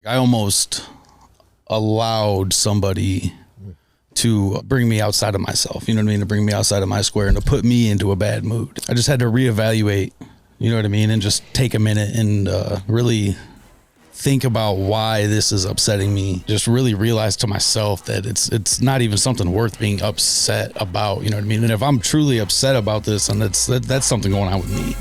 I almost allowed somebody to bring me outside of myself, you know what I mean? To bring me outside of my square and to put me into a bad mood. I just had to reevaluate, you know what I mean? And just take a minute and really think about why this is upsetting me. Just really realize to myself that it's not even something worth being upset about, you know what I mean? And if I'm truly upset about this, and that's something going on with me.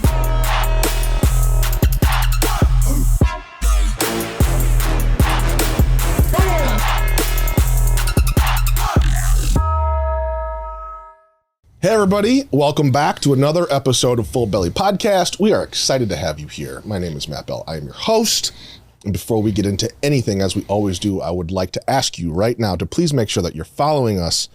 Hey everybody, welcome back to another episode of Full Belly Podcast. We are excited to have you here. My name is Matt Bell. I am your host. And before we get into anything, as we always do, I would like to ask you right now to please make sure that you're following us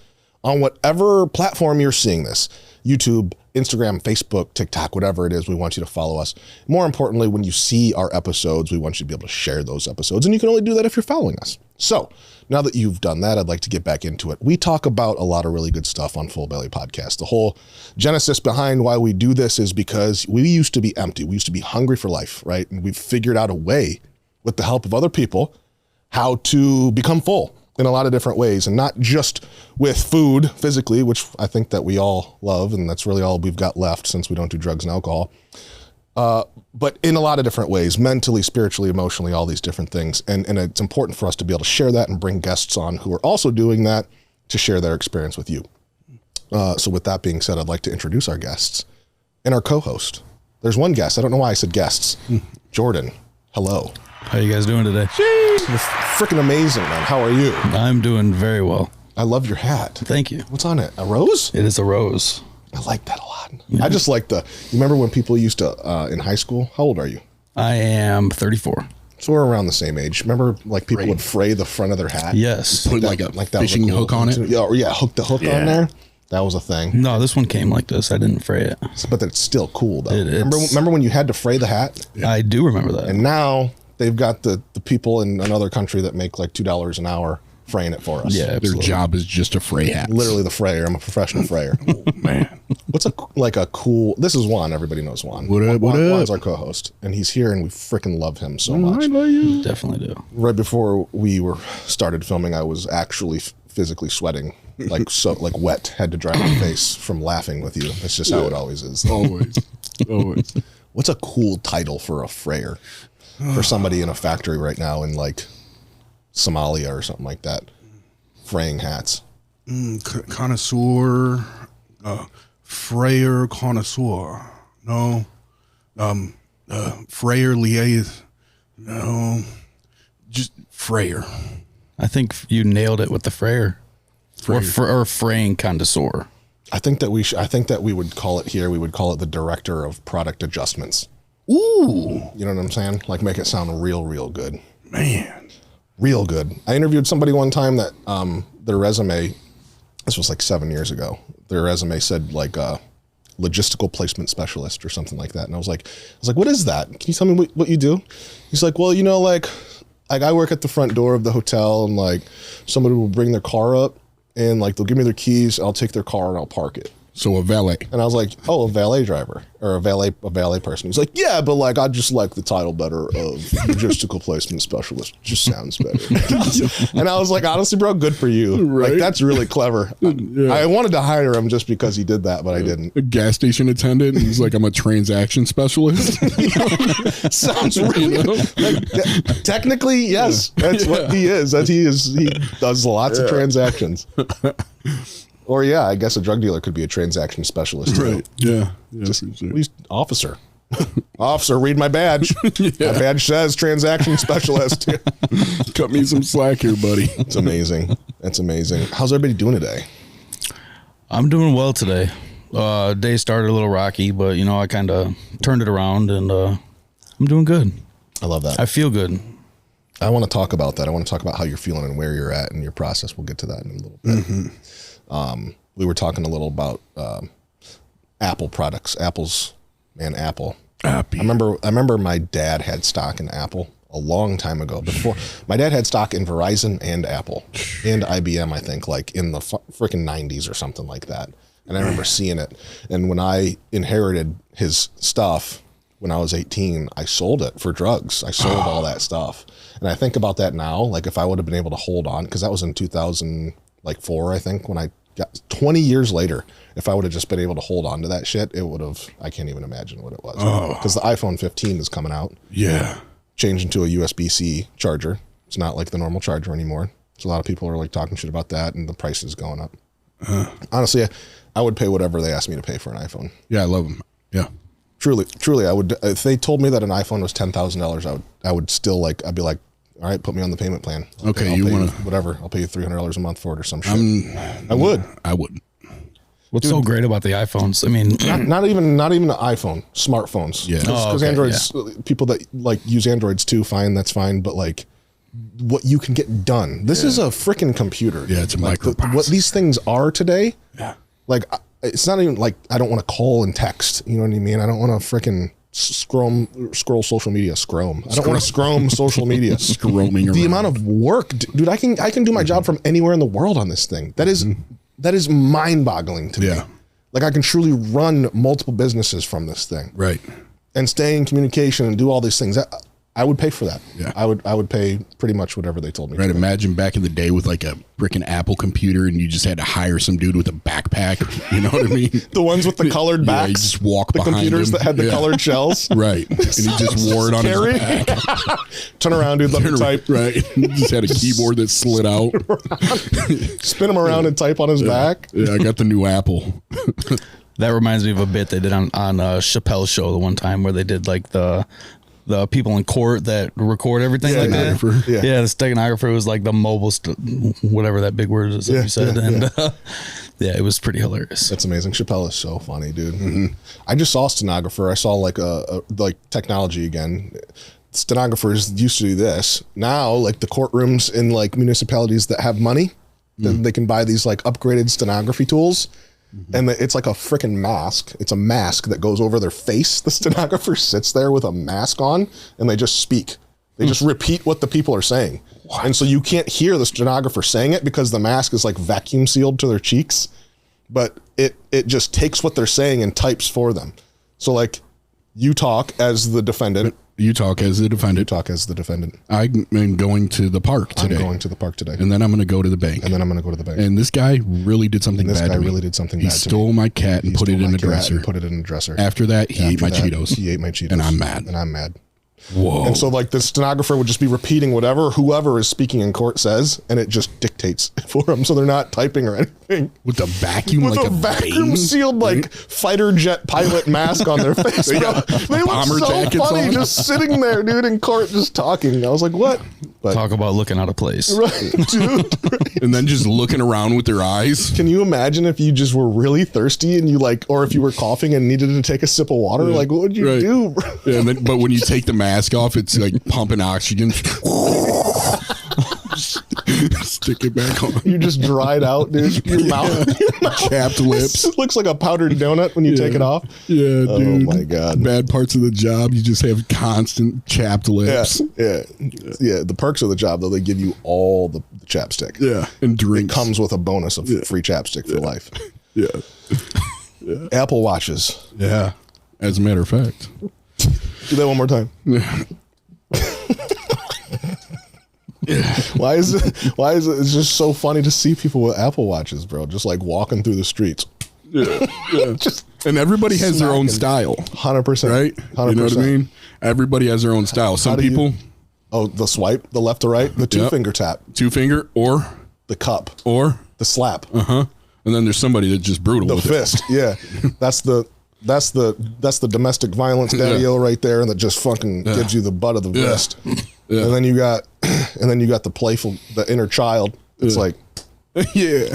on whatever platform you're seeing this. YouTube, Instagram, Facebook, TikTok, whatever it is, we want you to follow us. More importantly, when you see our episodes, we want you to be able to share those episodes. And you can only do that if you're following us. So now that you've done that, I'd like to get back into it. We talk about a lot of really good stuff on Full Belly Podcast. The whole genesis behind why we do this is because we used to be empty. We used to be hungry for life, right? And we've figured out a way with the help of other people how to become full in a lot of different ways, and not just with food physically, which I think that we all love, and that's really all we've got left since we don't do drugs and alcohol. But in a lot of different ways, mentally, spiritually, emotionally, all these different things. And it's important for us to be able to share that and bring guests on who are also doing that to share their experience with you. So with that being said, I'd like to introduce our guests and our co-host. There's one guest. I don't know why I said guests. Jordan, hello. How you guys doing today? You're freaking amazing, man. How are you? I'm doing very well. I love your hat. Thank you. What's on it? A rose? It is a rose. I like that a lot. Yeah. I just like you remember when people used to, in high school, how old are you? I am 34. So we're around the same age. Remember, like, people would fray the front of their hat? Yes. Put like a fishing hook on it? Yeah, hook the hook on there. That was a thing. No, this one came like this. I didn't fray it. But it's still cool, though. Remember when you had to fray the hat? Yeah. I do remember that. And now they've got the people in another country that make like $2 an hour fraying it for us. Yeah, absolutely. Their job is just to fray hats. Literally the frayer. I'm a professional frayer. Oh, man. What's a cool, this is Juan. Everybody knows Juan. What up? Juan's our co-host, and he's here, and we freaking love him so much. I love you. Definitely do. Right before we started filming, I was actually physically sweating, like wet, had to dry my face from laughing with you. That's just how it always is. Always. What's a cool title for a frayer? For somebody in a factory right now in like Somalia or something like that, fraying hats. Connoisseur, frayer connoisseur. No. Frayer liaison. No. Just frayer. I think you nailed it with the frayer. Or fraying connoisseur. I think that we would call it here. We would call it the director of product adjustments. Ooh. You know what I'm saying? Like, make it sound real good. Man. Real good. I interviewed somebody one time that their resume, this was like 7 years ago, their resume said like logistical placement specialist or something like that. And I was like, what is that? Can you tell me what you do? He's like, well, like I work at the front door of the hotel, and like somebody will bring their car up and like they'll give me their keys. I'll take their car and I'll park it. So a valet. And I was like, oh, a valet driver or a valet person. He's like, yeah, but like, I just like the title better of logistical placement specialist. Just sounds better. And I was like, honestly, bro, good for you. Right? Like, that's really clever. Yeah. I wanted to hire him just because he did that, but I didn't. A gas station attendant. And he's like, I'm a transaction specialist. Sounds really, technically, yes, that's what he is. He does lots of transactions. Or yeah, I guess a drug dealer could be a transaction specialist. Right. Yeah. Officer. Officer, read my badge. My badge says transaction specialist. Cut me some slack here, buddy. It's amazing. That's amazing. How's everybody doing today? I'm doing well today. Day started a little rocky, but I kind of turned it around, and I'm doing good. I love that. I feel good. I want to talk about that. I want to talk about how you're feeling and where you're at in your process. We'll get to that in a little bit. Mm-hmm. We were talking a little about Apple products. Apple. Appy. I remember my dad had stock in Apple a long time ago. Before my dad had stock in Verizon and Apple and IBM, I think, like in the freaking 90s or something like that. And I remember seeing it. And when I inherited his stuff, when I was 18, I sold it for drugs. I sold all that stuff. And I think about that now, like if I would have been able to hold on, because that was in 2004, I think, when I got 20 years later, if I would have just been able to hold on to that shit, it would have, I can't even imagine what it was. Because the iPhone 15 is coming out. Yeah. Changed into a USB-C charger. It's not like the normal charger anymore. So a lot of people are like talking shit about that, and the price is going up. Honestly, I would pay whatever they asked me to pay for an iPhone. Yeah, I love them. Yeah. Truly, I would. If they told me that an iPhone was $10,000, I would still like. I'd be like, all right, put me on the payment plan. I'll pay whatever? I'll pay you $300 a month for it or some shit. I would. What's so great about the iPhones? I mean, not even an iPhone, smartphones. Yeah. Because Androids, people that like use Androids too, fine, that's fine. But like, what you can get done. This is a freaking computer. Yeah, it's a like microprocessor. what these things are today. Yeah. Like, it's not even like I don't want to call and text. You know what I mean? I don't want to freaking scroll social media. I don't want to scroll social media. Scromming The around. amount of work, dude. I can do my job from anywhere in the world on this thing. That is mind-boggling to me. Yeah. Like I can truly run multiple businesses from this thing. Right. And stay in communication and do all these things. I would pay for that. Yeah. I would pay pretty much whatever they told me. Right. Imagine back in the day with like a freaking Apple computer and you just had to hire some dude with a backpack. You know what I mean? The ones with the colored backs. Yeah, you just walk the behind computers him. that had the colored shells. Right. And he just wore it on Scary. his back. Turn around, dude. Let me type. Right. He just had a keyboard that slid out. Spin him around and type on his back. Yeah, I got the new Apple. that reminds me of a bit they did on Chappelle's show the one time where they did like the people in court that record everything like that. Yeah. The stenographer was like the mobile, whatever that big word is that you said. It was pretty hilarious. That's amazing. Chappelle is so funny, dude. I just saw a stenographer. I saw like like technology again. Stenographers used to do this. Now, like the courtrooms in like municipalities that have money, then they can buy these like upgraded stenography tools. And it's like a freaking mask. It's a mask that goes over their face. The stenographer sits there with a mask on and they just speak. They just repeat what the people are saying. What? And so you can't hear the stenographer saying it because the mask is like vacuum sealed to their cheeks. But it just takes what they're saying and types for them. So like you talk as the defendant. You talk as the defendant. You talk as the defendant. I'm going to the park today. I'm going to the park today. And then I'm going to go to the bank. And then I'm going to go to the bank. And this guy really did something bad to me. This guy really did something bad to me. He stole my cat and put it in the dresser. Put it in the dresser. After that, he ate my Cheetos. He ate my Cheetos. And I'm mad. Whoa. And so like the stenographer would just be repeating whatever whoever is speaking in court says, and it just dictates for them. So they're not typing or anything. With a vacuum, with like a vacuum vein? sealed like fighter jet pilot mask on their face. They look bomber so jackets funny on. just sitting there, dude, in court just talking. I was like, what? But, Talk about looking out of place. right, dude. And then just looking around with their eyes. Can you imagine if you just were really thirsty and you like, or if you were coughing and needed to take a sip of water? Like, what would you do, bro? Yeah, and then, but when you take the mask off, it's like pumping oxygen. Stick it back on. You just dried out, dude. Your mouth Chapped lips. It looks like a powdered donut when you take it off. Yeah, Oh dude. my God. Bad parts of the job, you just have constant chapped lips. Yeah. The perks of the job, though, they give you all the chapstick. Yeah, and It drinks. comes with a bonus of free chapstick for life. Yeah. Apple Watches. Yeah. As a matter of fact. Do that one more time. Why is it? It's just so funny to see people with Apple Watches, bro, just like walking through the streets. Yeah. Just And everybody has their own smacking. style, 100%. right? 100%. You know what I mean? Everybody has their own style. Some do you- people, Oh, the swipe, the left to right, the two finger tap, 2 finger or the cup, the slap, and then there's somebody that's just brutal the with fist. Yeah, that's the domestic violence daddy-o right there, and that just fucking gives you the butt of the fist. Yeah. And then you got the playful, the inner child. It's like, it. Yeah.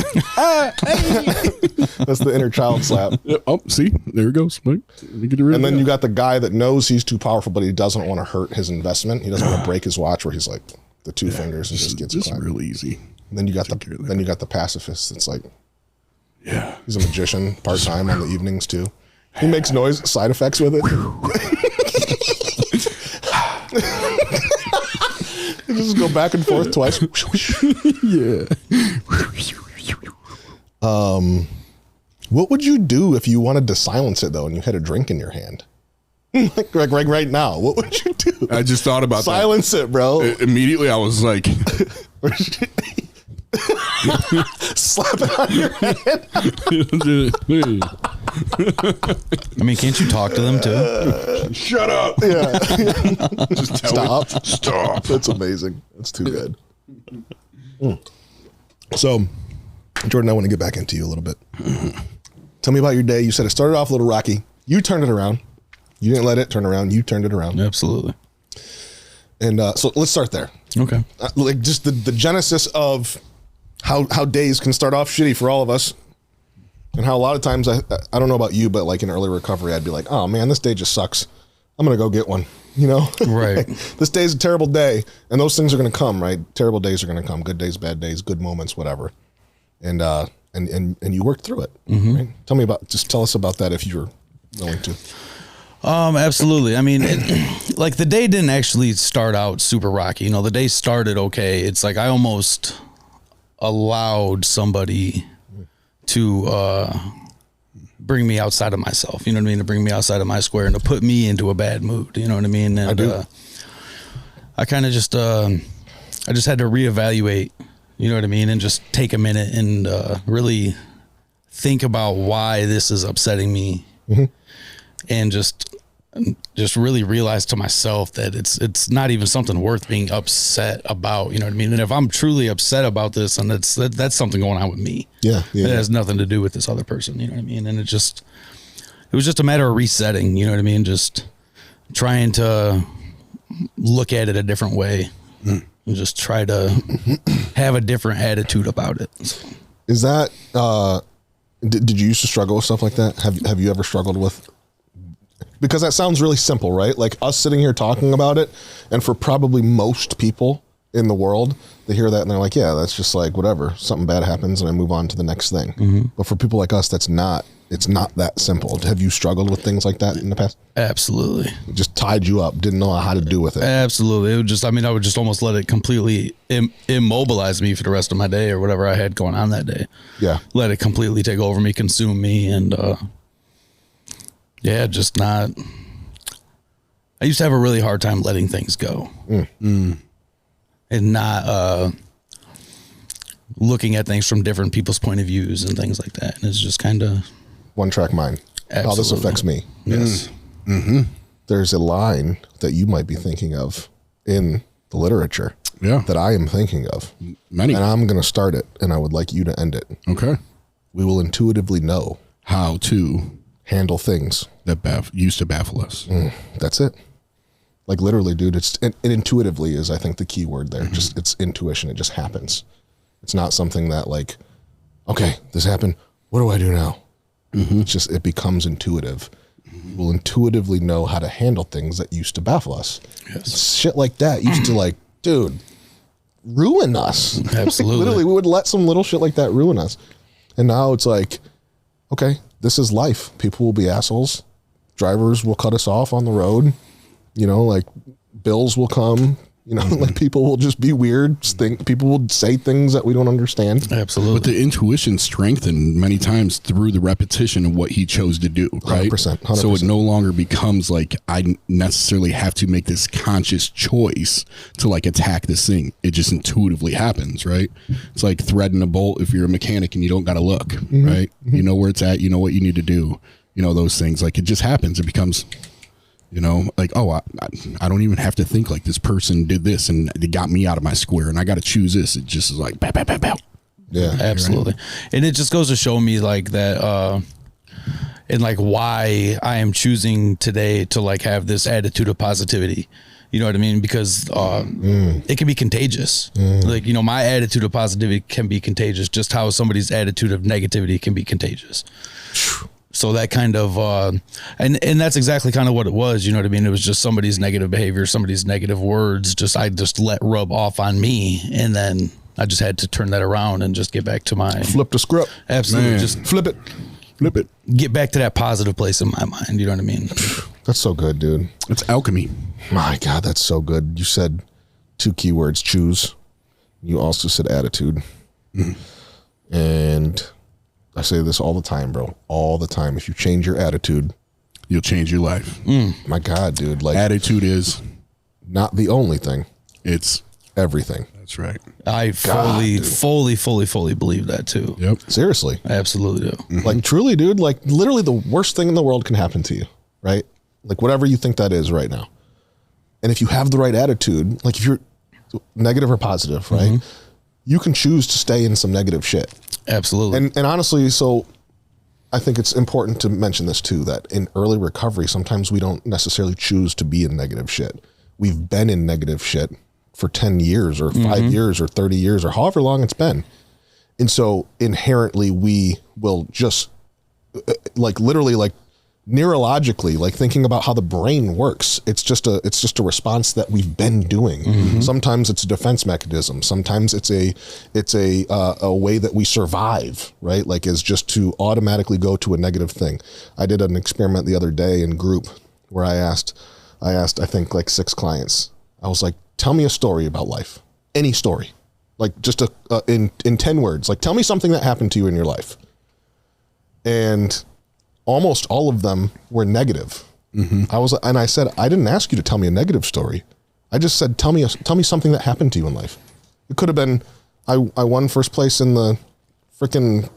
that's the inner child slap. Oh, see, there it goes. Let me get rid of And then that. you got the guy that knows he's too powerful, but he doesn't want to hurt his investment. He doesn't want to break his watch, where he's like the two fingers and just gets Just clapped. real easy. And then you got the pacifist. That's like, Yeah. he's a magician part time on the evenings too. He makes noise side effects with it. You just go back and forth twice. Yeah. What would you do if you wanted to silence it though, and you had a drink in your hand? like right now, what would you do? I just thought about Silence it, bro. Immediately, I was like, Slap it on your head. I mean, can't you talk to them too? shut up. Yeah. Just tell Stop. Stop. That's amazing. That's too good. So, Jordan, I want to get back into you a little bit. Tell me about your day. You said it started off a little rocky. You turned it around. You didn't let it turn around. You turned it around. Absolutely. And so let's start there. Okay. Like just the genesis of how days can start off shitty for all of us. And how a lot of times, I don't know about you, but like in early recovery, I'd be like, oh man, this day just sucks. I'm going to go get one, you know? Right. This day's a terrible day. And those things are going to come, right? Terrible days are going to come. Good days, bad days, good moments, whatever. And you worked through it. Right? Tell us about that if you're willing to. Absolutely. I mean, like the day didn't actually start out super rocky. You know, the day started okay. It's like I almost allowed somebody to bring me outside of myself. You know what I mean? To bring me outside of my square and to put me into a bad mood. You know what I mean? And I do. I kind of just I just had to reevaluate. You know what I mean? And just take a minute and really think about why this is upsetting me. And just really realize to myself that it's not even something worth being upset about. You know what I mean? And if I'm truly upset about this, and that's something going on with me. Yeah. It has nothing to do with this other person. You know what I mean? And it was just a matter of resetting. You know what I mean? Just trying to look at it a different way and just try to have a different attitude about it. So. Is that, did you used to struggle with stuff like that? Have you ever struggled with? Because that sounds really simple, right? Like us sitting here talking about it, and for probably most people in the world, they hear that and they're like, yeah, that's just like whatever. Something bad happens and I move on to the next thing. But for people like us, it's not that simple. Have you struggled with things like that in the past? Absolutely. It just tied you up, didn't know how to do with it. Absolutely. It would just, I would just almost let it completely immobilize me for the rest of my day or whatever I had going on that day. Yeah. Let it completely take over me, consume me. And, just not, I used to have a really hard time letting things go and not, looking at things from different people's point of views and things like that. And it's just kind of one track mind. Absolutely. How this affects me. Yes. There's a line that you might be thinking of in the literature that I am thinking of. Many. And I'm going to start it, and I would like you to end it. Okay. We will intuitively know How to handle things that used to baffle us. That's it. Like literally, dude, it's and intuitively is, I think, the key word there. Just it's intuition. It just happens. It's not something that like, okay, this happened. What do I do now? It's just, it becomes intuitive. We'll intuitively know how to handle things that used to baffle us. Yes. Shit like that used to like, dude, ruin us. Absolutely. Literally, we would let some little shit like that ruin us. And now it's like, okay, this is life. People will be assholes. Drivers will cut us off on the road. You know, like bills will come. You know, like people will just be weird. People will say things that we don't understand. Absolutely. But the intuition strengthened many times through the repetition of what he chose to do, right? 100%. So it no longer becomes like I necessarily have to make this conscious choice to like attack this thing. It just intuitively happens, right? It's like threading a bolt if you're a mechanic and you don't got to look, right? You know where it's at. You know what you need to do. You know, those things. Like it just happens. It becomes... You know, like, oh, I don't even have to think like this person did this and they got me out of my square and I got to choose this. It just is like, bow, bow, bow, bow. Yeah, absolutely. And it just goes to show me like that, and like why I am choosing today to like have this attitude of positivity. You know what I mean? Because it can be contagious. Like, you know, my attitude of positivity can be contagious, just how somebody's attitude of negativity can be contagious. So that kind of, and that's exactly kind of what it was. You know what I mean? It was just somebody's negative behavior, somebody's negative words, I just let rub off on me. And then I just had to turn that around and just get back to my... Flip the script. Absolutely. Man. Just Flip it. Get back to that positive place in my mind. You know what I mean? That's so good, dude. It's alchemy. My God, that's so good. You said two keywords, choose. You also said attitude. And... I say this all the time, bro. All the time. If you change your attitude, you'll change your life. My God, dude. Like, Attitude is not the only thing. it's Everything. that's right. I fully believe that too. Yep. Seriously. I absolutely do. Like, truly, dude, like, literally the worst thing in the world can happen to you, right? Like, whatever you think that is right now. And if you have the right attitude, like, if you're negative or positive, right? You can choose to stay in some negative shit. Absolutely. And honestly, so I think it's important to mention this too, that in early recovery, sometimes we don't necessarily choose to be in negative shit. We've been in negative shit for 10 years or 5 years or 30 years or however long it's been. And so inherently we will just like literally like neurologically, like thinking about how the brain works. It's just a response that we've been doing. Sometimes it's a defense mechanism. Sometimes it's a way that we survive, right? Like is just to automatically go to a negative thing. I did an experiment the other day in group where I asked, I think like 6 clients. I was like, tell me a story about life, any story, like just in 10 words, like tell me something that happened to you in your life. And almost all of them were negative. I said, I didn't ask you to tell me a negative story. I just said, tell me something that happened to you in life. It could have been, I won first place in the freaking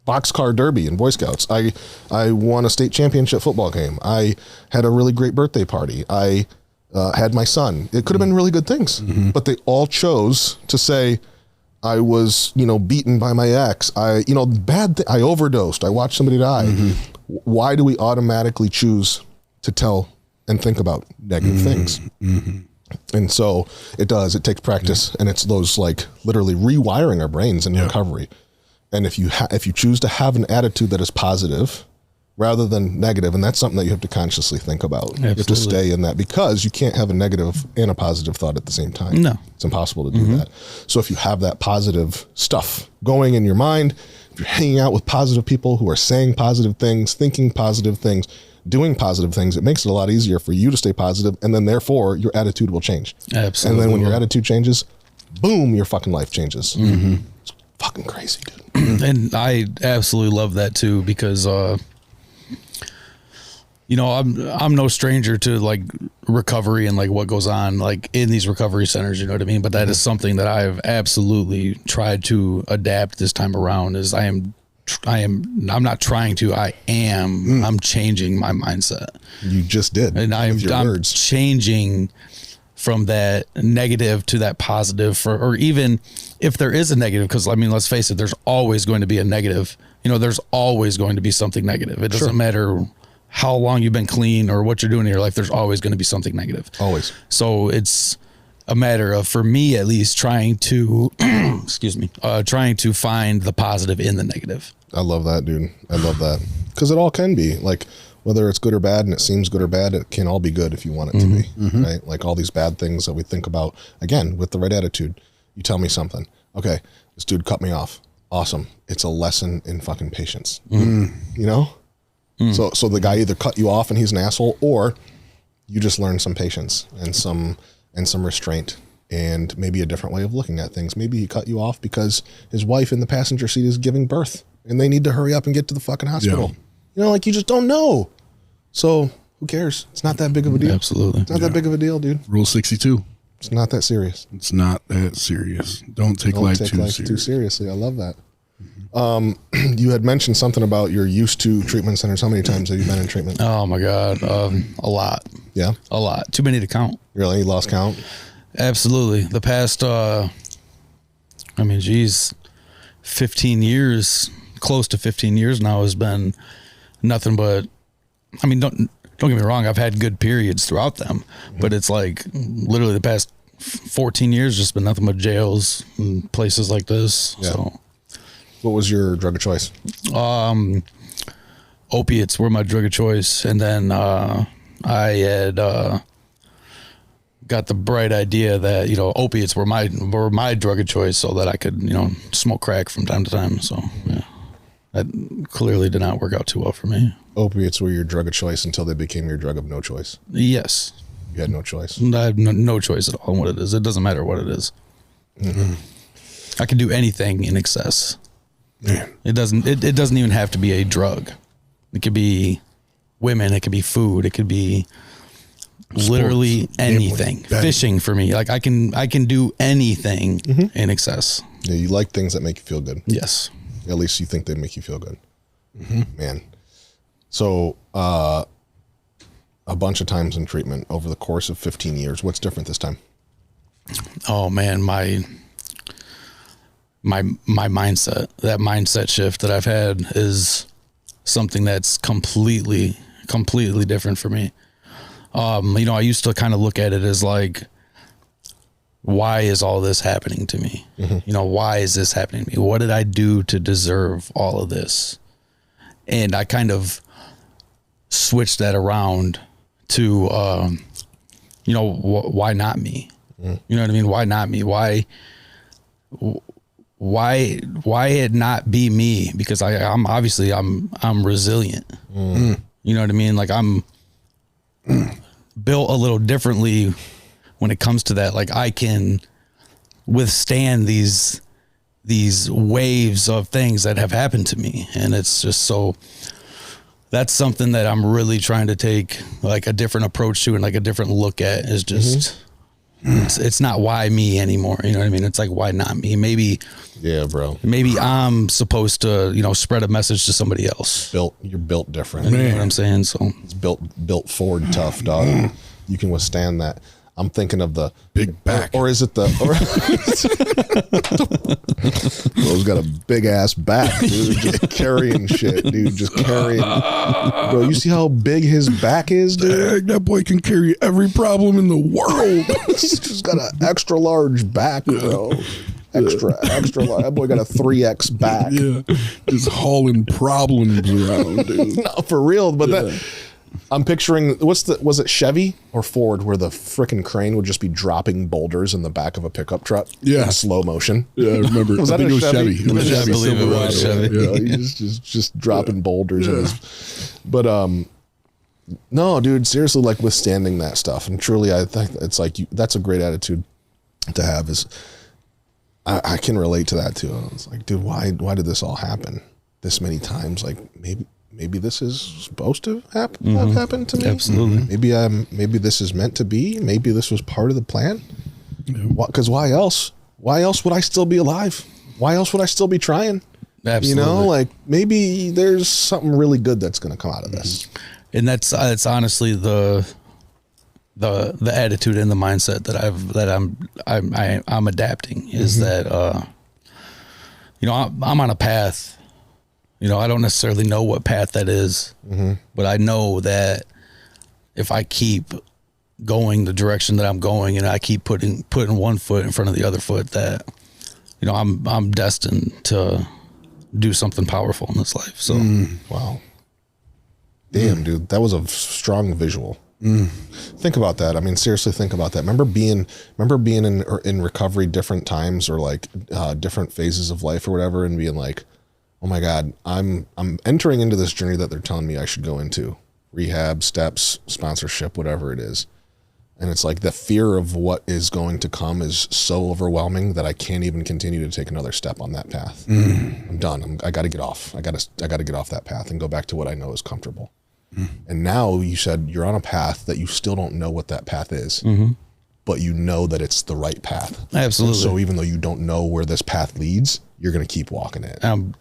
boxcar derby in Boy Scouts. I won a state championship football game. I had a really great birthday party. I had my son. It could have been really good things, but they all chose to say, I was, beaten by my ex. I overdosed. I watched somebody die. Why do we automatically choose to tell and think about negative things? And so it does. It takes practice, and it's those like literally rewiring our brains in recovery. And if you choose to have an attitude that is positive rather than negative, and that's something that you have to consciously think about. Absolutely. You have to stay in that because you can't have a negative and a positive thought at the same time. No. It's impossible to do that. So if you have that positive stuff going in your mind, if you're hanging out with positive people who are saying positive things, thinking positive things, doing positive things, it makes it a lot easier for you to stay positive, and then therefore your attitude will change. Absolutely. And then when your attitude changes, boom, your fucking life changes. It's fucking crazy, dude. And I absolutely love that too, because I'm no stranger to like recovery and like what goes on like in these recovery centers, you know what I mean? But that is something that I've absolutely tried to adapt this time around. Is I'm not trying to, I'm changing my mindset. You just did. And I'm changing from that negative to that positive, or even if there is a negative, because I mean, let's face it, there's always going to be a negative. There's always going to be something negative. It doesn't matter how long you've been clean or what you're doing in your life, there's always going to be something negative. Always. So it's a matter of, for me at least, trying to, trying to find the positive in the negative. I love that, dude. I love that. Because it all can be. Like, whether it's good or bad, and it seems good or bad, it can all be good if you want it to be, right? Like all these bad things that we think about, again, with the right attitude, you tell me something. Okay, this dude cut me off. Awesome. It's a lesson in fucking patience. So the guy either cut you off and he's an asshole, or you just learn some patience and some restraint and maybe a different way of looking at things. Maybe he cut you off because his wife in the passenger seat is giving birth and they need to hurry up and get to the fucking hospital. Yeah. You just don't know. So who cares? It's not that big of a deal. Absolutely. It's not that big of a deal, dude. Rule 62. It's not that serious. It's not that serious. Don't take life too seriously. I love that. You had mentioned something about you're used to treatment centers. How many times have you been in treatment? Oh my God. A lot. Yeah. A lot. Too many to count. Really? You lost count? Absolutely. The past, 15 years, close to 15 years now has been nothing but, don't get me wrong. I've had good periods throughout them, but it's like literally the past 14 years, just been nothing but jails and places like this. Yeah. So. What was your drug of choice? Opiates were my drug of choice. And then I had got the bright idea that, opiates were my drug of choice so that I could, smoke crack from time to time. So, yeah, that clearly did not work out too well for me. Opiates were your drug of choice until they became your drug of no choice. Yes. You had no choice. I have no choice at all on what it is. It doesn't matter what it is. I can do anything in excess. Man. It doesn't even have to be a drug. It could be women, it could be food, it could be literally anything. Fishing for me, like I can do anything in excess. Yeah, you like things that make you feel good. Yes. At least you think they make you feel good. Man. So a bunch of times in treatment over the course of 15 years, what's different this time? Oh man, my mindset, that mindset shift that I've had is something that's completely different for me. I used to kind of look at it as like, why is all this happening to me? Why is this happening to me? What did I do to deserve all of this? And I kind of switched that around to, why not me? You know what I mean? Why not me? Why it not be me? Because I'm obviously resilient. You know what I mean? Like I'm built a little differently when it comes to that. Like I can withstand these waves of things that have happened to me. And it's just so, that's something that I'm really trying to take like a different approach to and like a different look at, is just, it's not why me anymore. You know what I mean? It's like, why not me? Maybe, yeah, bro. Maybe I'm supposed to, spread a message to somebody else. You're built different. You know what I'm saying? So it's built forward tough, dog. You can withstand that. I'm thinking of the big back, or is it the? Bro's got a big ass back, dude. Just carrying shit, dude. Just carrying. Bro, you see how big his back is, dude? That boy can carry every problem in the world. He's just got an extra large back, bro. Extra large. That boy got a 3X back. Yeah, just hauling problems around, dude. No, for real, but that. I'm picturing, was it Chevy or Ford where the frickin' crane would just be dropping boulders in the back of a pickup truck in slow motion? Yeah, I remember. Was that I think a Chevy? It was Chevy. I believe it was Chevy. Yeah, he's just dropping boulders. But no, dude, seriously, like withstanding that stuff. And truly, I think it's like, that's a great attitude to have. Is I can relate to that too. It's like, dude, why did this all happen this many times? Like maybe this is supposed to have happened to me. Absolutely. Maybe this is meant to be. Maybe this was part of the plan. Because why else? Why else would I still be alive? Why else would I still be trying? Absolutely. Like maybe there's something really good that's going to come out of this. And that's honestly the attitude and the mindset that I'm adapting is that I'm on a path. I don't necessarily know what path that is, but I know that if I keep going the direction that I'm going and I keep putting one foot in front of the other foot, that, I'm destined to do something powerful in this life. So, wow. Damn, dude, that was a strong visual. Think about that. I mean, seriously, think about that. Remember being in recovery different times or like different phases of life or whatever, and being like, oh my God, I'm entering into this journey that they're telling me I should go into. Rehab, steps, sponsorship, whatever it is. And it's like the fear of what is going to come is so overwhelming that I can't even continue to take another step on that path. I'm done. I got to get off. I got to get off that path and go back to what I know is comfortable. And now you said you're on a path that you still don't know what that path is, but you know that it's the right path. Absolutely. So even though you don't know where this path leads, you're going to keep walking it. I'm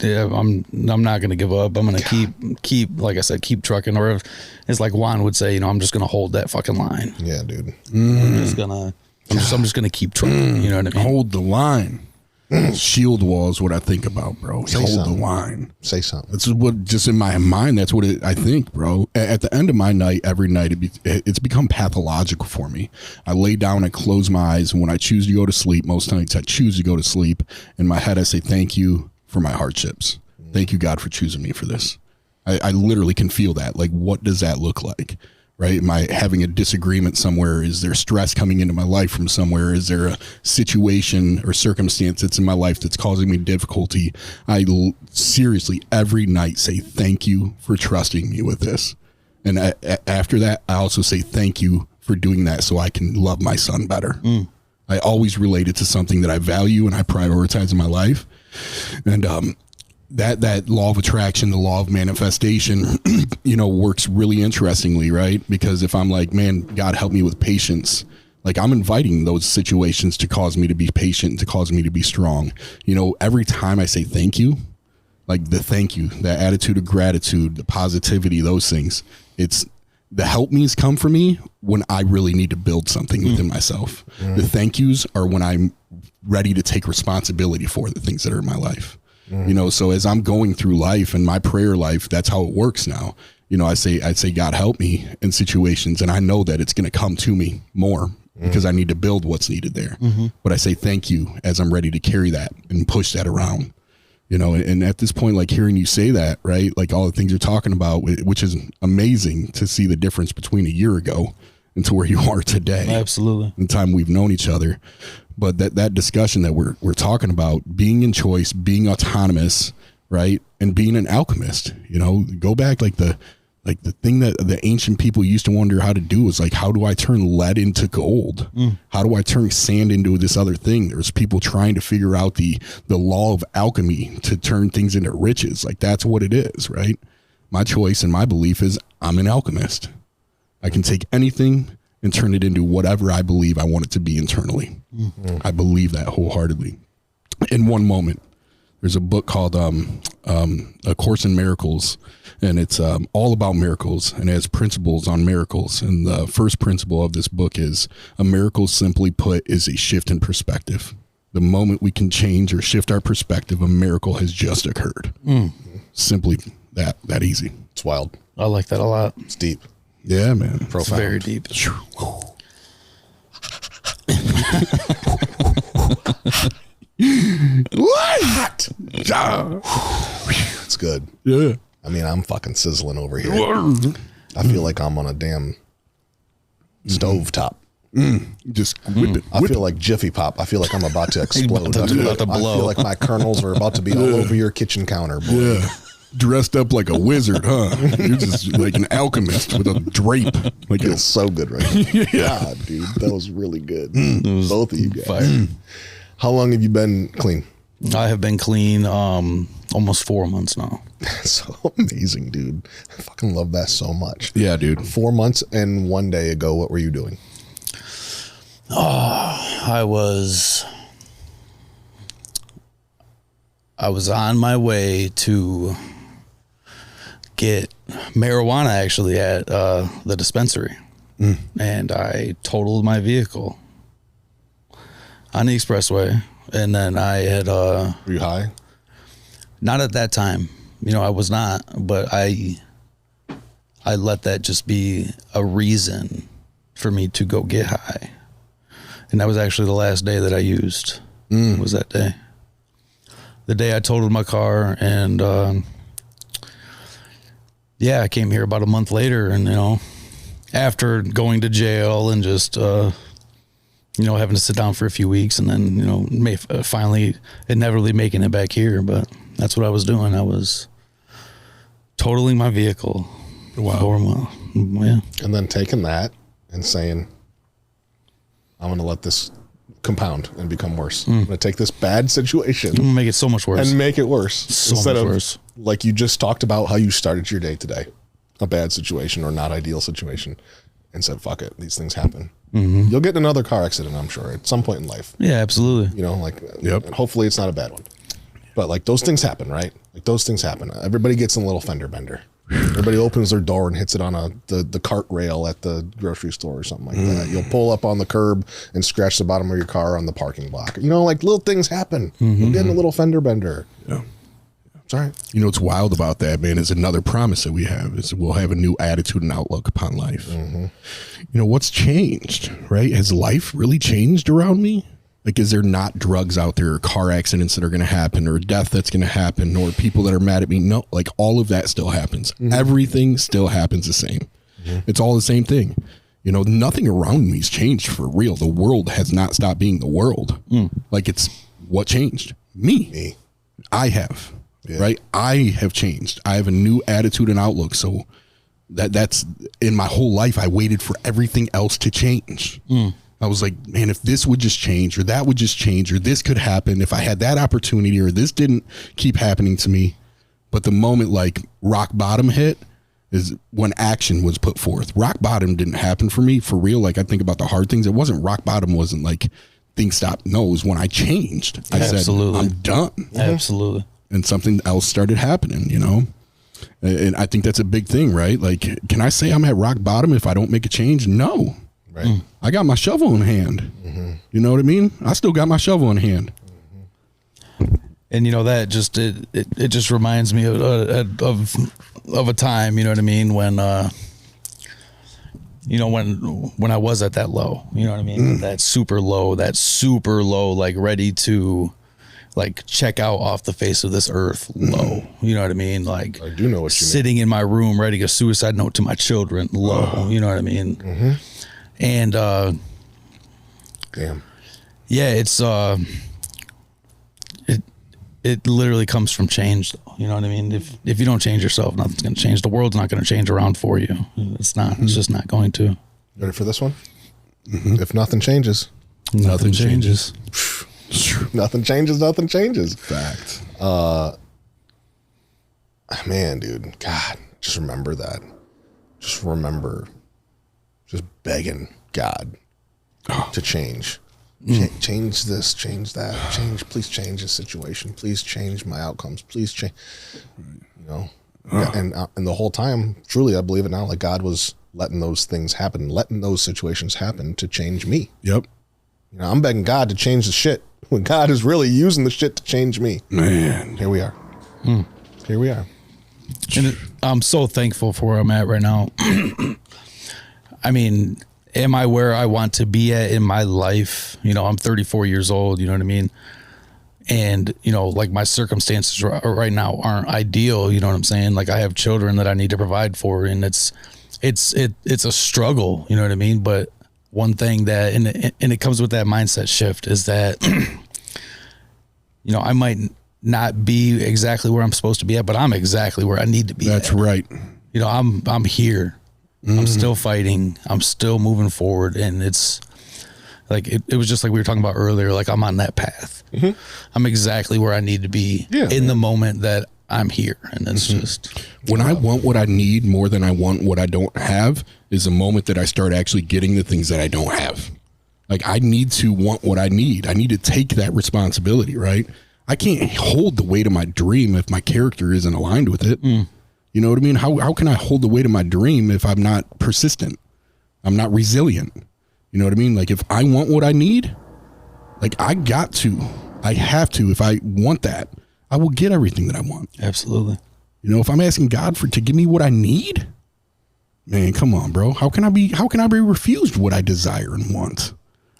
not going to give up. I'm going to keep, like I said, keep trucking. Or it's like Juan would say, I'm just going to hold that fucking line. Yeah, dude. I'm just going to keep trucking. You know what I mean? Hold the line. Shield wall is what I think about, bro. Hold the line. Say something. That's what, just in my mind, that's what I think, bro. At the end of my night, every night, it's become pathological for me. I lay down, I close my eyes, and when I choose to go to sleep, most nights I choose to go to sleep. In my head, I say, thank you for my hardships. Thank you, God, for choosing me for this. I literally can feel that. Like, what does that look like? Right? Am I having a disagreement somewhere? Is there stress coming into my life from somewhere? Is there a situation or circumstance that's in my life that's causing me difficulty? I seriously every night say thank you for trusting me with this. And after that, I also say thank you for doing that so I can love my son better. I always relate it to something that I value and I prioritize in my life. And that law of attraction, the law of manifestation, works really interestingly, right? Because if I'm like, man, God help me with patience, like I'm inviting those situations to cause me to be patient, to cause me to be strong. Every time I say thank you, like the thank you, that attitude of gratitude, the positivity, those things, it's the help me's come for me when I really need to build something within myself. The thank yous are when I'm ready to take responsibility for the things that are in my life. So as I'm going through life and my prayer life, that's how it works now. I'd say, God help me in situations, and I know that it's going to come to me more because I need to build what's needed there. But I say thank you as I'm ready to carry that and push that around. And at this point, like hearing you say that, right, like all the things you're talking about, which is amazing to see the difference between a year ago and to where you are today. Absolutely. The time we've known each other. But that discussion that we're talking about, being in choice, being autonomous, right, and being an alchemist, go back like the thing that the ancient people used to wonder how to do was like, how do I turn lead into gold? How do I turn sand into this other thing? There's people trying to figure out the law of alchemy to turn things into riches. Like that's what it is, right? My choice and my belief is I'm an alchemist. I can take anything and turn it into whatever I believe I want it to be internally. I believe that wholeheartedly. In one moment, there's a book called A Course in Miracles, and it's all about miracles and it has principles on miracles. And the first principle of this book is a miracle, simply put, is a shift in perspective. The moment we can change or shift our perspective, a miracle has just occurred. Simply that easy. It's wild. I like that a lot. It's deep. Yeah, man. Profound. It's very deep. What? It's good. Yeah. I mean, I'm fucking sizzling over here. I feel like I'm on a damn stovetop. Just whip it. I feel like Jiffy Pop. I feel like I'm about to explode. about to I blow. feel like my kernels are about to be all over your kitchen counter, boy. Yeah. Dressed up like a wizard, huh? You're just like an alchemist with a drape. Like Feels so good right now. God, dude, that was really good. Both of you guys. Fire. How long have you been clean? I have been clean almost 4 months now. So amazing, dude. I fucking love that so much. Yeah, dude. 4 months and 1 day ago, what were you doing? I was on my way to get marijuana actually at the dispensary. And I totaled my vehicle on the expressway. And then I had Were you high? not at that time, I was not, but I let that just be a reason for me to go get high. And that was actually the last day that I used. Was that day. The day I totaled my car, and I came here about a month later, and after going to jail and just having to sit down for a few weeks, and then finally inevitably making it back here. But that's what I was doing. I was totaling my vehicle. Wow. Yeah. And then taking that and saying, I'm going to let this compound and become worse. I'm going to take this bad situation I'm gonna make it so much worse. and make it worse. So Instead much of, worse. like you just talked about how you started your day today, a bad situation or not ideal situation, and said, fuck it, these things happen. You'll get in another car accident, I'm sure, at some point in life. Yeah, absolutely. And hopefully it's not a bad one. But like those things happen, right? Like those things happen. Everybody gets in a little fender bender. Everybody opens their door and hits it on the cart rail at the grocery store or something like that. You'll pull up on the curb and scratch the bottom of your car on the parking block. Like little things happen. You'll get in a little fender bender. Yeah. It's all right. What's wild about that, man, is another promise that we have is we'll have a new attitude and outlook upon life. What's changed, right? Has life really changed around me? Like, is there not drugs out there or car accidents that are going to happen or death that's going to happen or people that are mad at me? No, like all of that still happens. Everything still happens the same. It's all the same thing. Nothing around me's changed for real. The world has not stopped being the world. Like it's what changed? Me. I have, right? I have changed. I have a new attitude and outlook. So that's in my whole life. I waited for everything else to change. I was like, man, if this would just change or that would just change or this could happen, if I had that opportunity or this didn't keep happening to me, But the moment like rock bottom hit is when action was put forth. Rock bottom didn't happen for me for real. Like I think about the hard things. It wasn't rock bottom. Wasn't like things stopped. No, it was when I changed. I Absolutely. said, I'm done. Absolutely. And something else started happening, you know? And I think that's a big thing, right? Like, can I say I'm at rock bottom if I don't make a change? No. Right. I got my shovel in hand. You know what I mean? I still got my shovel in hand. And you know that just it just reminds me of a time, you know what I mean, when you know when I was at that low, you know what I mean, that super low, like ready to like check out off the face of this earth low, you know what I mean, like I do know what you mean. Sitting in my room writing a suicide note to my children low, you know what I mean, and Damn. yeah, it's it literally comes from change, though. You know what I mean? If you don't change yourself, nothing's going to change. The world's not going to change around for you. It's not. It's just not going to. Ready for this one? If nothing changes, Nothing changes. nothing changes. Nothing changes. Fact. Man, dude. God, just remember that. Just remember, just begging God to change. Change this, change that, please change this situation, please change my outcomes, please change, you know, and the whole time, truly, I believe it now, like God was letting those things happen, letting those situations happen to change me. Yep. You know, I'm begging God to change the shit when God is really using the shit to change me. Man. Here we are. Here we are. And I'm so thankful for where I'm at right now. I mean, am I where I want to be at in my life? You know, I'm 34 years old, you know what I mean? And, you know, like my circumstances right now aren't ideal, you know what I'm saying? Like I have children that I need to provide for, and it's a struggle, you know what I mean? But one thing that, and it comes with that mindset shift, is that, you know, I might not be exactly where I'm supposed to be at, but I'm exactly where I need to be. That's at. right. You know, I'm here. I'm still fighting. I'm still moving forward. And it's like, it was just like we were talking about earlier, like I'm on that path. I'm exactly where I need to be in the moment that I'm here. And it's just. When I want what I need more than I want what I don't have is a moment that I start actually getting the things that I don't have. Like I need to want what I need. I need to take that responsibility, right? I can't hold the weight of my dream if my character isn't aligned with it. You know what I mean? How can I hold the weight of my dream if I'm not persistent? I'm not resilient. You know what I mean? Like if I want what I need, like I have to, if I want that, I will get everything that I want. Absolutely. You know, if I'm asking God to give me what I need, man, come on, bro. How can I be refused what I desire and want?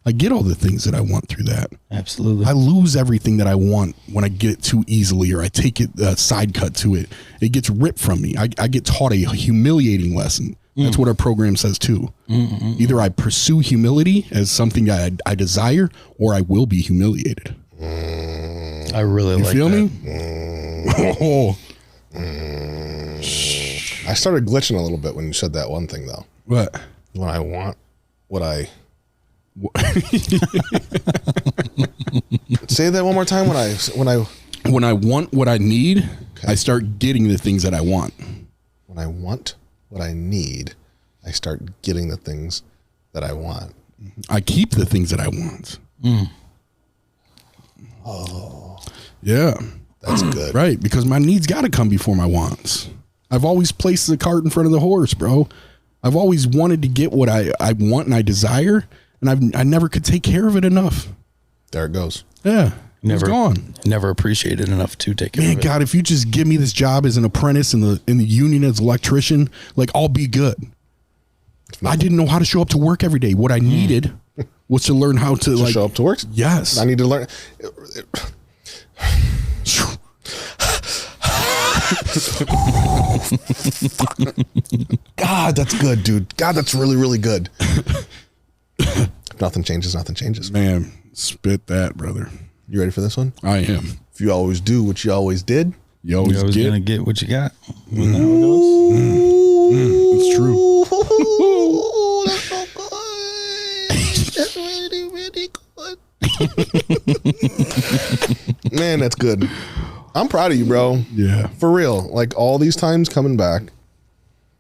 I get all the things that I want through that. Absolutely. I lose everything that I want when I get it too easily, or I take it side cut to it. It gets ripped from me. I get taught a humiliating lesson. That's what our program says too. Either I pursue humility as something that I desire, or I will be humiliated. I really like Feel that. me? I started glitching a little bit when you said that one thing though. What? When I want what I say that one more time. When I want what I need, I start getting the things that I want. When I want what I need, I start getting the things that I want. I keep the things that I want. Oh, Yeah. that's good. Right, because my needs got to come before my wants. I've always placed the cart in front of the horse, bro. I've always wanted to get what I want and I desire, and I never could take care of it enough. There it goes. Yeah, it's gone. Never appreciated enough to take care Man, of it. God, if you just give me this job as an apprentice in the union as electrician, like I'll be good. I didn't know how to show up to work every day. What I needed was to learn how to like show up to work. Yes, I need to learn. God, that's good, dude. God, that's really, really good. If nothing changes, nothing changes. Man, spit that, brother. You ready for this one? I am. If you always do what you always did, You always You're always get. gonna get what you got. Isn't that how it goes? It's true. That's so good. That's really, really good. Man, that's good. I'm proud of you, bro. Yeah. For real. Like all these times coming back,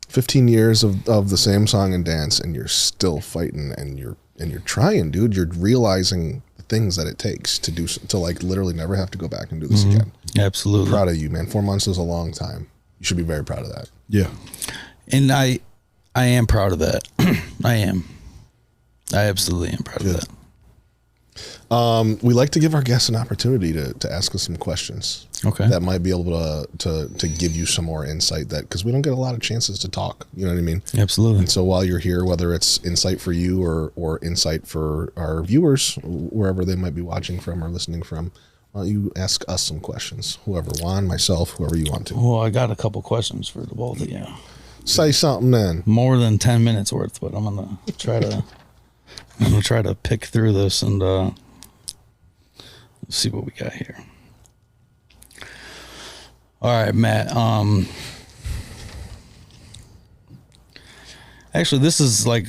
15 years of the same song and dance, and you're still fighting, and you're trying, dude. You're realizing the things that it takes to do, to like literally never have to go back and do this again. Absolutely. Proud of you, man. 4 months is a long time. You should be very proud of that. Yeah. And I am proud of that. I am. I absolutely am proud of that. We like to give our guests an opportunity to ask us some questions. Okay. That might be able to give you some more insight, that because we don't get a lot of chances to talk. You know what I mean? Absolutely. And so while you're here, whether it's insight for you or insight for our viewers, wherever they might be watching from or listening from, why don't you ask us some questions? Whoever, Juan, myself, whoever you want to. Well, I got a couple questions for the both of you. Say something then. More than 10 minutes worth, but I'm gonna try to pick through this and see what we got here. All right, Matt. Actually, this is like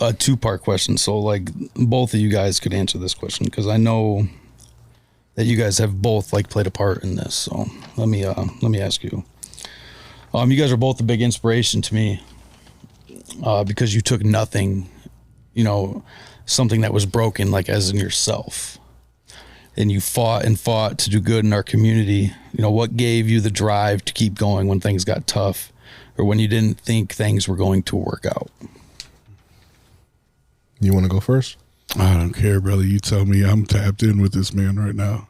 a two-part question, so like both of you guys could answer this question because I know that you guys have both like played a part in this. So let me ask you. You guys are both a big inspiration to me because you took nothing, something that was broken, like as in yourself, and you fought and fought to do good in our community. What gave you the drive to keep going when things got tough or when you didn't think things were going to work out? You want to go first? I don't care, brother. You tell me. I'm tapped in with this man right now.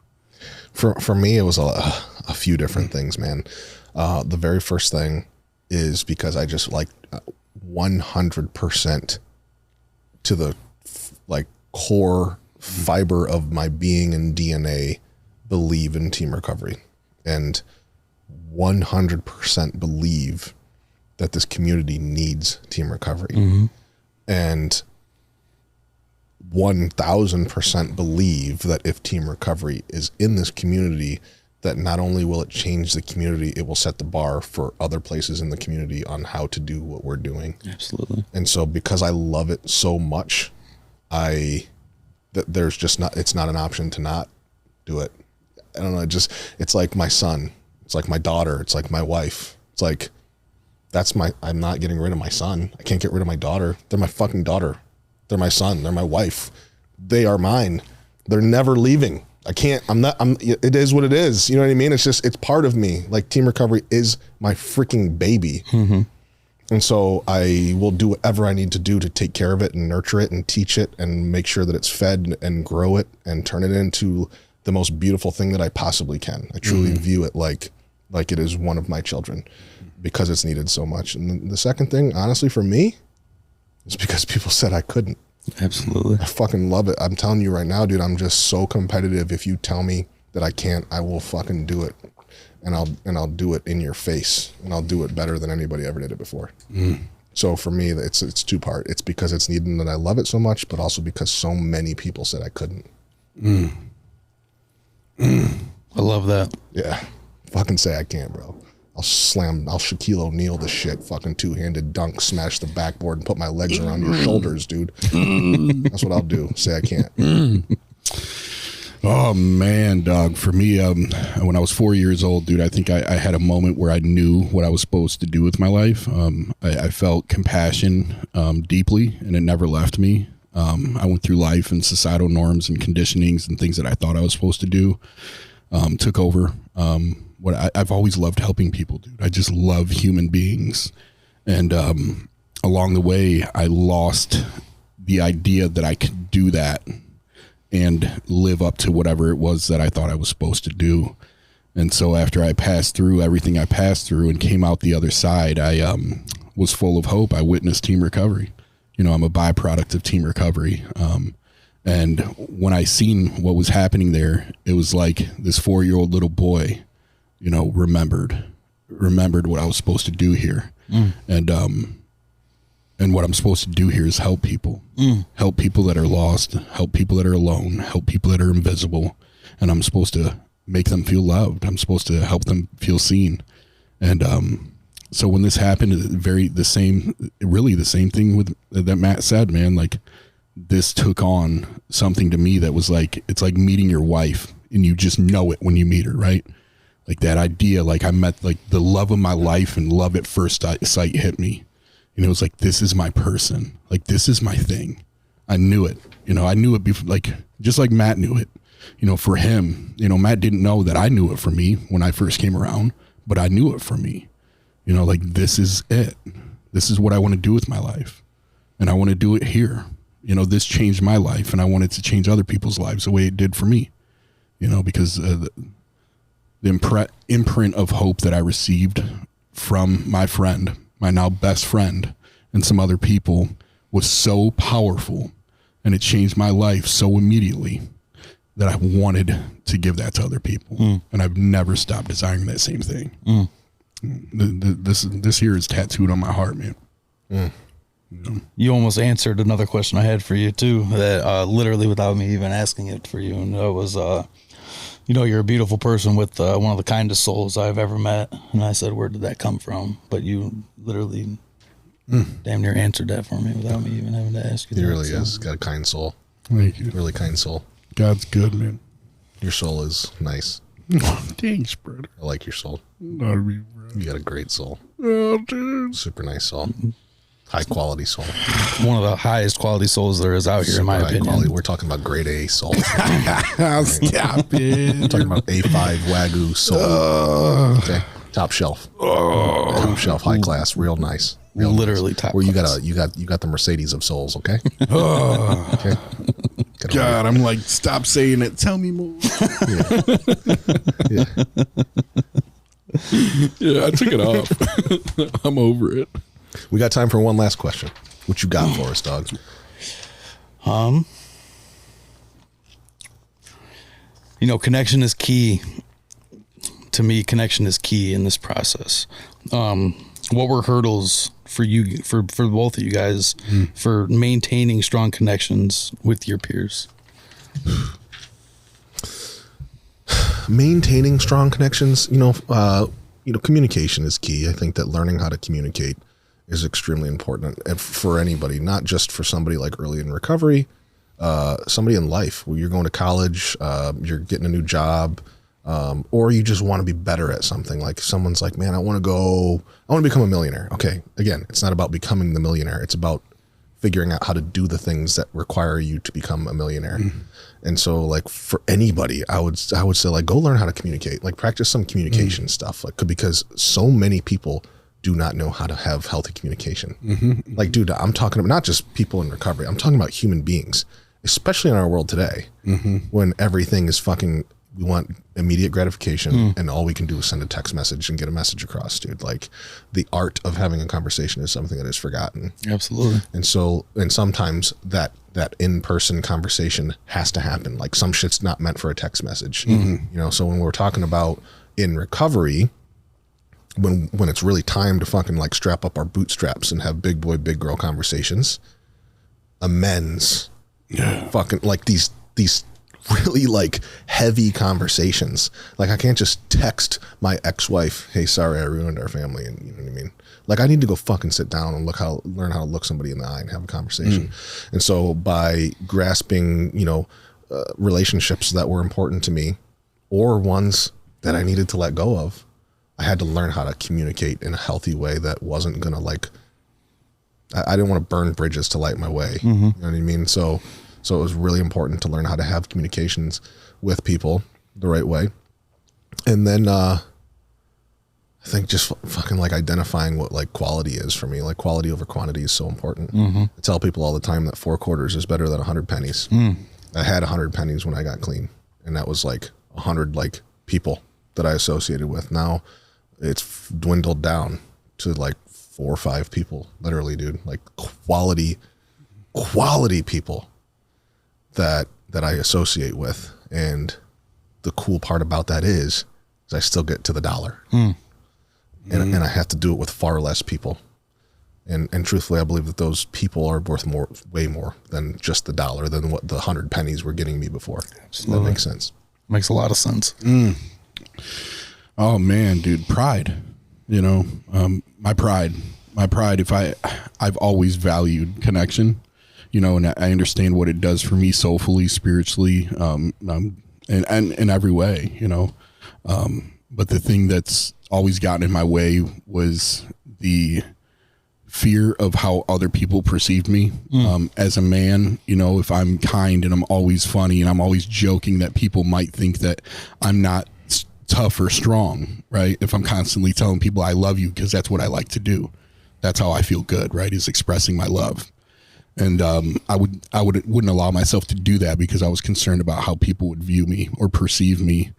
For me, it was a few different things, man. The very first thing is because I just like 100% to the like core fiber of my being and DNA believe in team recovery, and 100% believe that this community needs team recovery, and 1000% believe that if team recovery is in this community, that not only will it change the community, it will set the bar for other places in the community on how to do what we're doing. Absolutely. And so because I love it so much, there's just not, it's not an option to not do it. I don't know. It's like my son. It's like my daughter. It's like my wife. It's like, I'm not getting rid of my son. I can't get rid of my daughter. They're my fucking daughter. They're my son. They're my wife. They are mine. They're never leaving. It is what it is. You know what I mean? It's part of me. Like team recovery is my freaking baby. And so I will do whatever I need to do to take care of it and nurture it and teach it and make sure that it's fed and grow it and turn it into the most beautiful thing that I possibly can. I truly view it like it is one of my children because it's needed so much. And the second thing, honestly, for me, is because people said I couldn't. Absolutely. I fucking love it. I'm telling you right now, dude, I'm just so competitive. If you tell me that I can't, I will fucking do it. And I'll do it in your face, and I'll do it better than anybody ever did it before. So for me, it's two part. It's because it's needed and I love it so much, but also because so many people said I couldn't. I love that. Yeah. Fucking say I can't, bro. I'll Shaquille O'Neal the shit, fucking two-handed dunk, smash the backboard and put my legs around your shoulders, dude. That's what I'll do. Say I can't. Oh man, dog. For me, when I was 4 years old, dude, I think I had a moment where I knew what I was supposed to do with my life. I felt compassion deeply, and it never left me. I went through life and societal norms and conditionings and things that I thought I was supposed to do took over. I've always loved helping people, dude. I just love human beings. And along the way, I lost the idea that I could do that and live up to whatever it was that I thought I was supposed to do. And so after I passed through everything I passed through and came out the other side, I was full of hope. I witnessed team recovery. I'm a byproduct of team recovery. And when I seen what was happening there, it was like this 4-year-old little boy, remembered what I was supposed to do here. And what I'm supposed to do here is help people, help people that are lost, help people that are alone, help people that are invisible. And I'm supposed to make them feel loved. I'm supposed to help them feel seen. And so when this happened, the same thing with that Matt said, man, like this took on something to me that was like, it's like meeting your wife and you just know it when you meet her, right? Like that idea, like I met like the love of my life, and love at first sight hit me. And it was like, this is my person. Like, this is my thing. I knew it. I knew it before, like, just like Matt knew it. For him, Matt didn't know that I knew it for me when I first came around, but I knew it for me. Like, this is it. This is what I want to do with my life. And I want to do it here. This changed my life, and I wanted to change other people's lives the way it did for me. Because the imprint of hope that I received from my friend, my now best friend, and some other people was so powerful, and it changed my life so immediately that I wanted to give that to other people. And I've never stopped desiring that same thing. This here is tattooed on my heart, man. You almost answered another question I had for you too, that literally without me even asking it for you. And that was, you're a beautiful person with one of the kindest souls I've ever met. And I said, where did that come from? But you literally damn near answered that for me without me even having to ask you. He really is. Got a kind soul. Thank you. Really kind soul. God's good, man. Your soul is nice. Thanks, brother. I like your soul. Not me, bro. You got a great soul. Oh, dude. Super nice soul. High quality soul. One of the highest quality souls there is out here, in my opinion. Quality. We're talking about grade A soul. Stop it. We're talking about A5 Wagyu soul. Okay. Top shelf. Top shelf, high class, real nice. Real Literally nice. top Where class. you got the Mercedes of souls, okay? Okay. God, I'm like, stop saying it. Tell me more. Yeah. Yeah, I took it off. I'm over it. We got time for one last question. What you got for us, dog? Connection is key. To me, connection is key in this process. What were hurdles for you, for both of you guys, for maintaining strong connections with your peers? Maintaining strong connections, communication is key. I think that learning how to communicate is extremely important, and for anybody, not just for somebody like early in recovery, somebody in life where you're going to college, you're getting a new job, or you just want to be better at something. Like someone's like, man, I want to become a millionaire. Okay. Again, it's not about becoming the millionaire. It's about figuring out how to do the things that require you to become a millionaire. And so like for anybody, I would say like, go learn how to communicate, like practice some communication stuff, like, because so many people do not know how to have healthy communication. Like, dude, I'm talking about not just people in recovery. I'm talking about human beings, especially in our world today, when everything is fucking, we want immediate gratification and all we can do is send a text message and get a message across, dude. Like the art of having a conversation is something that is forgotten. Absolutely. And sometimes that in-person conversation has to happen. Like some shit's not meant for a text message, so when we're talking about in recovery, when it's really time to fucking like strap up our bootstraps and have big boy, big girl conversations, amends, fucking like these really like heavy conversations. Like I can't just text my ex-wife, hey, sorry, I ruined our family. And you know what I mean? Like I need to go fucking sit down and learn how to look somebody in the eye and have a conversation. And so by grasping, relationships that were important to me or ones that I needed to let go of, I had to learn how to communicate in a healthy way that wasn't going to like, I didn't want to burn bridges to light my way. You know what I mean? So it was really important to learn how to have communications with people the right way. And then I think just fucking like identifying what like quality is for me. Like quality over quantity is so important. I tell people all the time that 4 quarters is better than 100 pennies. I had 100 pennies when I got clean, and that was like 100 like people that I associated with. Now it's dwindled down to like 4 or 5 people, literally, dude. Like quality people that I associate with. And the cool part about that is I still get to the dollar. And I have to do it with far less people. And truthfully, I believe that those people are worth way more than just the dollar, than what the 100 pennies were getting me before. Absolutely. That makes sense. Makes a lot of sense. Oh man, dude, pride. My pride. If I've always valued connection, and I understand what it does for me soulfully, spiritually, in every way, But the thing that's always gotten in my way was the fear of how other people perceived me. As a man, you know, if I'm kind and I'm always funny and I'm always joking, that people might think that I'm not tough or strong, right? If I'm constantly telling people I love you, because that's what I like to do. That's how I feel good, right? Is expressing my love. And I wouldn't allow myself to do that because I was concerned about how people would view me or perceive me.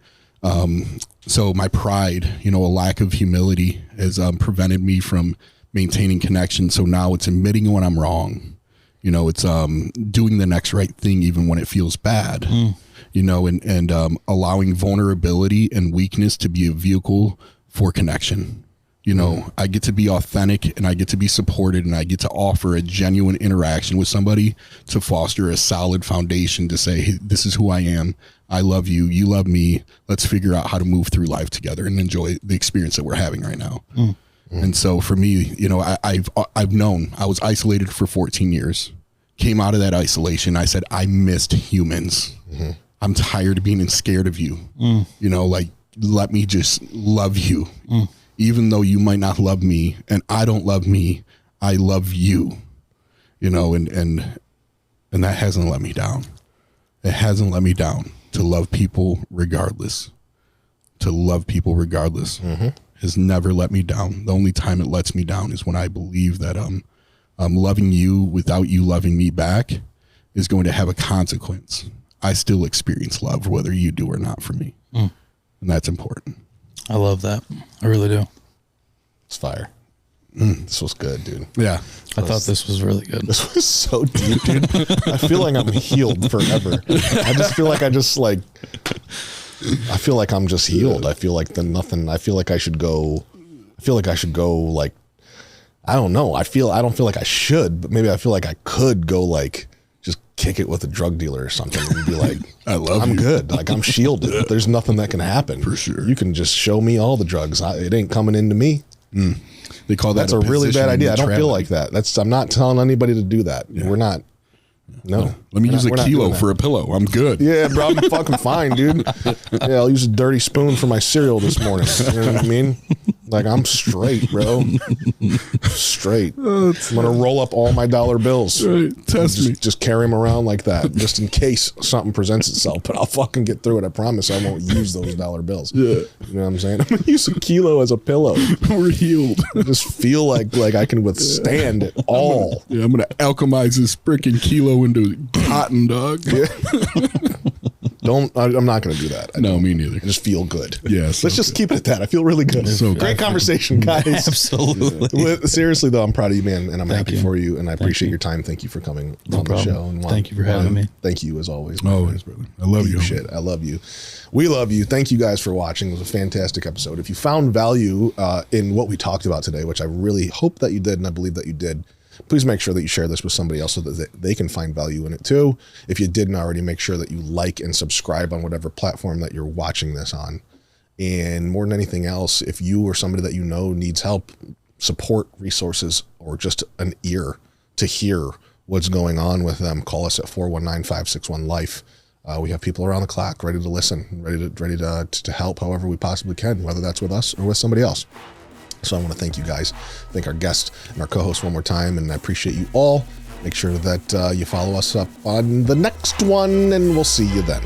So my pride, you know, a lack of humility has prevented me from maintaining connection. So now it's admitting when I'm wrong. You know, it's doing the next right thing even when it feels bad. You know, and allowing vulnerability and weakness to be a vehicle for connection. You know, I get to be authentic and I get to be supported and I get to offer a genuine interaction with somebody to foster a solid foundation to say, hey, this is who I am. I love you. You love me. Let's figure out how to move through life together and enjoy the experience that we're having right now. And so for me, you know, I've known I was isolated for 14 years, came out of that isolation. I said, I missed humans. I'm tired of being scared of you. You know, like, let me just love you. Even though you might not love me and I don't love me, I love you, you know, and that hasn't let me down. It hasn't let me down to love people regardless. To love people regardless has never let me down. The only time it lets me down is when I believe that I'm loving you without you loving me back is going to have a consequence. I still experience love, whether you do or not, for me. And that's important. I love that. I really do. It's fire. This was good, dude. Yeah. I thought this was really good. This was so deep, dude. I feel like I'm healed forever. I just feel like I feel like I'm just healed. I feel like I feel like I should go like, I don't know. I don't feel like I should, but maybe I feel like I could go like, just kick it with a drug dealer or something and be like, I'm good. Like, I'm shielded. There's nothing that can happen. For sure. You can just show me all the drugs. It ain't coming into me. They call that That's a really bad idea. I don't feel like that. I'm not telling anybody to do that. Yeah. We're not. No. Let me use a kilo for a pillow. I'm good. Yeah, bro, I'm fucking fine, dude. Yeah, I'll use a dirty spoon for my cereal this morning. You know what I mean? Like, I'm straight, bro. Straight. I'm going to roll up all my dollar bills. Right. Test me. Just carry them around like that, just in case something presents itself. But I'll fucking get through it. I promise I won't use those dollar bills. Yeah. You know what I'm saying? I'm going to use a kilo as a pillow. We're healed. I just feel like I can withstand it all. I'm going to alchemize this freaking kilo into cotton, dog. Yeah. I'm not going to do that. No, me neither. I just feel good. Yeah. Let's just keep it at that. I feel really good. So great conversation, guys. Absolutely. Seriously, though, I'm proud of you, man, and I'm happy for you, and I appreciate your time. Thank you for coming on the show. And Thank you for having me. Thank you, as always. Always, brother. I love you. Shit, I love you. We love you. Thank you guys for watching. It was a fantastic episode. If you found value in what we talked about today, which I really hope that you did, and I believe that you did, please make sure that you share this with somebody else so that they can find value in it too. If you didn't already, make sure that you like and subscribe on whatever platform that you're watching this on. And more than anything else, if you or somebody that you know needs help, support, resources, or just an ear to hear what's going on with them, call us at 419-561-LIFE. We have people around the clock ready to listen, ready to help however we possibly can, whether that's with us or with somebody else. So I want to thank you guys, thank our guest and our co-host one more time, and I appreciate you all. Make sure that you follow us up on the next one, and we'll see you then.